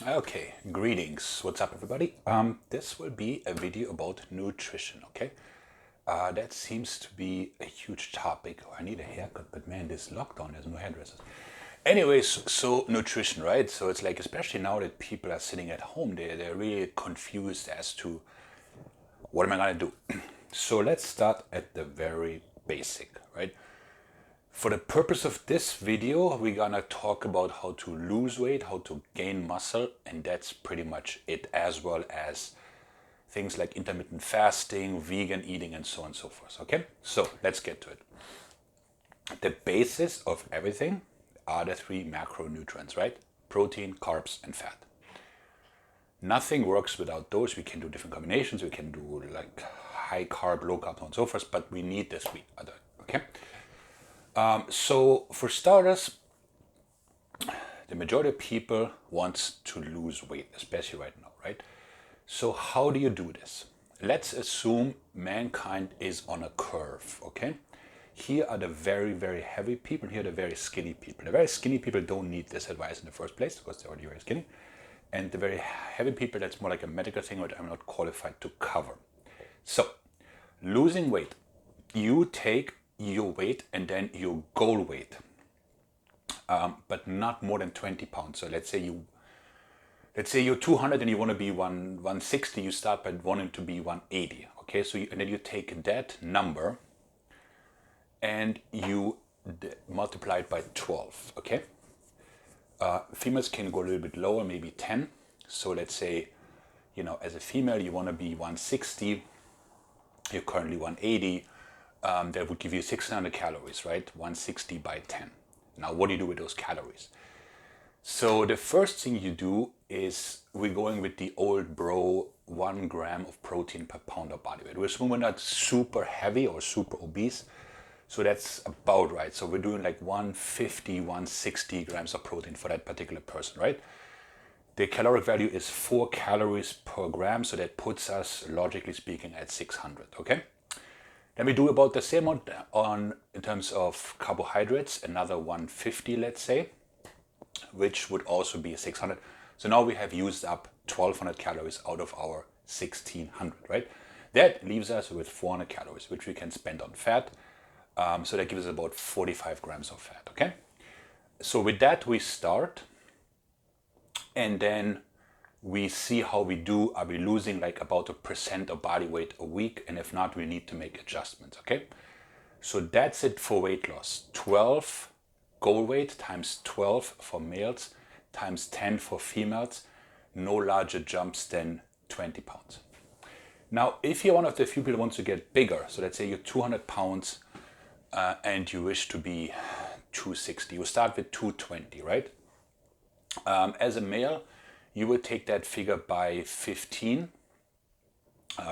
Okay, greetings. What's up, everybody? This will be a video about nutrition, okay? That seems to be a huge topic. Oh, I need a haircut, but man, this lockdown, there's no hairdressers. Anyways, so nutrition, right? So it's like, especially now that people are sitting at home, they're really confused as to what am I gonna do? So let's start at the very basic, right? For the purpose of this video, we're gonna talk about how to lose weight, how to gain muscle, and that's pretty much it, as well as things like intermittent fasting, vegan eating, and so on and so forth. Okay, so let's get to it. The basis of everything are the three macronutrients, right? Protein, carbs, and fat. Nothing works without those. We can do different combinations. We can do like high carb, low carb, so on and so forth, but we need the three other. Okay. So for starters, the majority of people wants to lose weight, especially right now, right? So how do you do this? Let's assume mankind is on a curve, okay? Here are the very, very heavy people, here are the very skinny people. The very skinny people don't need this advice in the first place because they're already very skinny. And the very heavy people, that's more like a medical thing that I'm not qualified to cover. So, losing weight. You take your weight and then your goal weight, but not more than 20 pounds. So let's say you're 200 and you want to be 160. You start by wanting to be 180. Okay, so and then you take that number and you multiply it by 12. Okay, females can go a little bit lower, maybe 10. So let's say, as a female, you want to be 160. You're currently 180. That would give you 600 calories, right? 160 by 10. Now, what do you do with those calories? So the first thing you do is we're going with the old bro 1 gram of protein per pound of body weight. We're not super heavy or super obese. So that's about right. So we're doing like 150, 160 grams of protein for that particular person, right? The caloric value is 4 calories per gram. So that puts us, logically speaking, at 600, okay? Then we do about the same amount in terms of carbohydrates, another 150, let's say, which would also be 600. So now we have used up 1200 calories out of our 1600, right? That leaves us with 400 calories, which we can spend on fat. So that gives us about 45 grams of fat, okay? So with that, we start, and then we see how we do. Are we losing like about 1% of body weight a week? And if not, we need to make adjustments, okay? So that's it for weight loss. 12 goal weight times 12 for males times 10 for females. No larger jumps than 20 pounds. Now, if you're one of the few people who wants to get bigger, so let's say you're 200 pounds and you wish to be 260, you start with 220, right? As a male, you would take that figure by 15.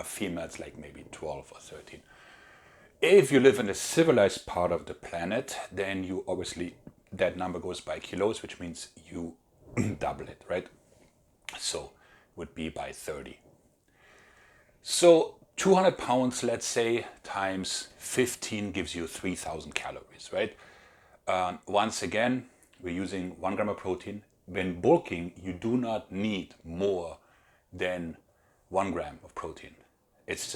Females like maybe 12 or 13. If you live in a civilized part of the planet, then you obviously, that number goes by kilos, which means you double it, right? So would be by 30. So 200 pounds, let's say, times 15 gives you 3000 calories, right? Once again, we're using 1 gram of protein. When bulking, you do not need more than 1 gram of protein. It's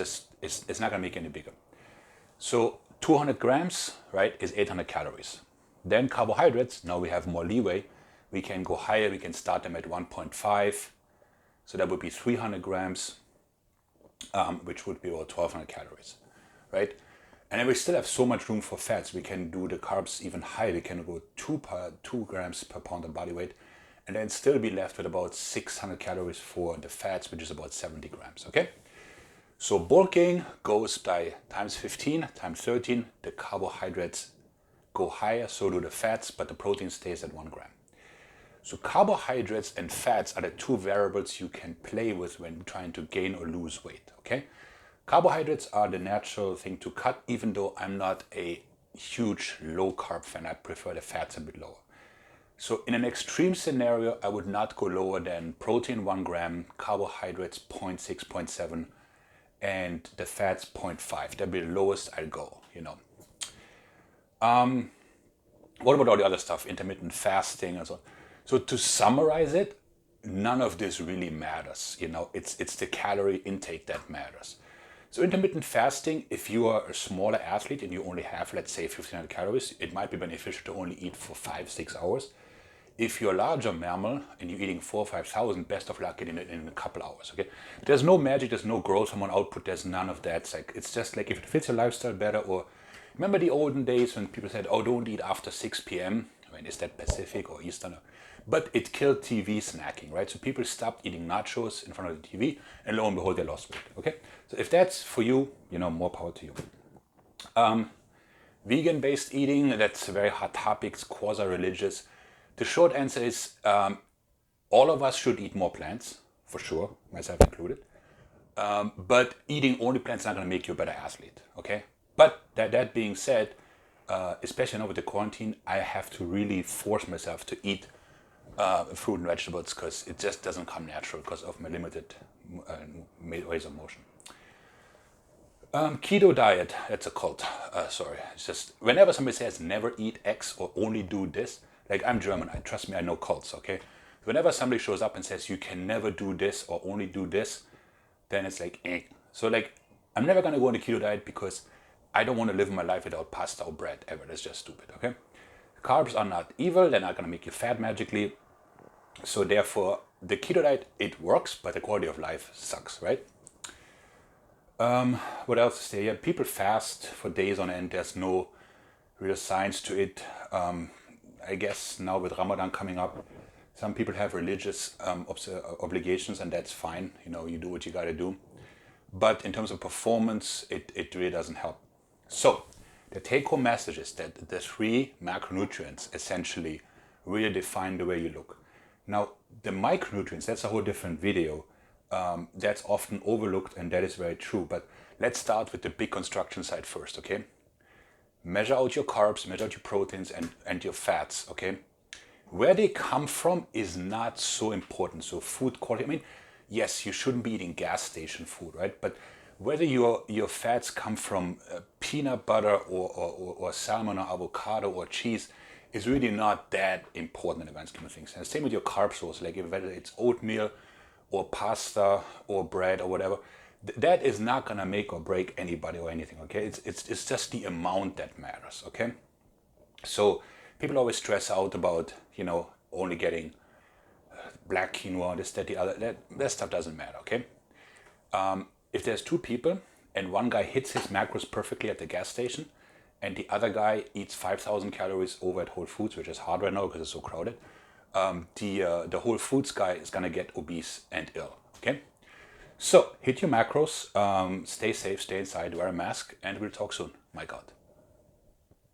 not gonna make any bigger. So 200 grams, right, is 800 calories. Then carbohydrates, now we have more leeway. We can go higher, we can start them at 1.5. So that would be 300 grams, which would be about 1200 calories, right? And then we still have so much room for fats. We can do the carbs even higher. We can go 2 grams per pound of body weight, and then still be left with about 600 calories for the fats, which is about 70 grams, okay? So bulking goes by times 15, times 13. The carbohydrates go higher, so do the fats, but the protein stays at 1 gram. So carbohydrates and fats are the two variables you can play with when trying to gain or lose weight, okay? Carbohydrates are the natural thing to cut, even though I'm not a huge low carb fan. I prefer the fats a bit lower. So in an extreme scenario, I would not go lower than protein 1 gram, carbohydrates 0.6, 0.7, and the fats 0.5. That'd be the lowest I'd go, What about all the other stuff, intermittent fasting and so on? So to summarize it, none of this really matters. It's the calorie intake that matters. So intermittent fasting, if you are a smaller athlete and you only have, let's say, 1500 calories, it might be beneficial to only eat for 5-6 hours. If you're a larger mammal and you're eating 4,000 or 5,000, best of luck getting it in a couple hours. Okay, there's no magic, there's no growth hormone output, there's none of that. It's just like if it fits your lifestyle better. Or remember the olden days when people said, "Oh, don't eat after 6 p.m." I mean, is that Pacific or Eastern? But it killed TV snacking, right? So people stopped eating nachos in front of the TV, and lo and behold, they lost weight. Okay, so if that's for you, more power to you. Vegan-based eating, that's a very hot topic. It's quasi-religious. The short answer is all of us should eat more plants, for sure, myself included. But eating only plants is not going to make you a better athlete, okay? But that being said, especially now with the quarantine, I have to really force myself to eat fruit and vegetables because it just doesn't come natural because of my limited ways of motion. Keto diet, that's a cult. Sorry, it's just whenever somebody says never eat X or only do this, like I'm German, trust me, I know cults, okay? Whenever somebody shows up and says you can never do this or only do this, then it's like, eh. So like, I'm never gonna go on a keto diet because I don't want to live my life without pasta or bread ever. That's just stupid, okay? Carbs are not evil, they're not gonna make you fat magically. So therefore, the keto diet, it works, but the quality of life sucks, right? What else is there? Yeah, people fast for days on end. There's no real science to it. I guess now with Ramadan coming up, some people have religious obligations, and that's fine. You do what you gotta do. But in terms of performance, it really doesn't help. So the take-home message is that the 3 macronutrients essentially really define the way you look. Now, the micronutrients, that's a whole different video. That's often overlooked, and that is very true. But let's start with the big construction side first, okay? Measure out your carbs, measure out your proteins and your fats, okay? Where they come from is not so important. So food quality, I mean, yes, you shouldn't be eating gas station food, right? But whether your fats come from peanut butter or salmon or avocado or cheese is really not that important in the grand scheme of things. And same with your carb source, like whether it's oatmeal or pasta or bread or whatever, that is not gonna make or break anybody or anything, okay? It's just the amount that matters, okay? So people always stress out about, only getting black quinoa, this, that, the other. That stuff doesn't matter, okay? If there's 2 people and one guy hits his macros perfectly at the gas station and the other guy eats 5,000 calories over at Whole Foods, which is hard right now because it's so crowded, the Whole Foods guy is gonna get obese and ill, okay? So hit your macros, stay safe, stay inside, wear a mask, and we'll talk soon. Maik out.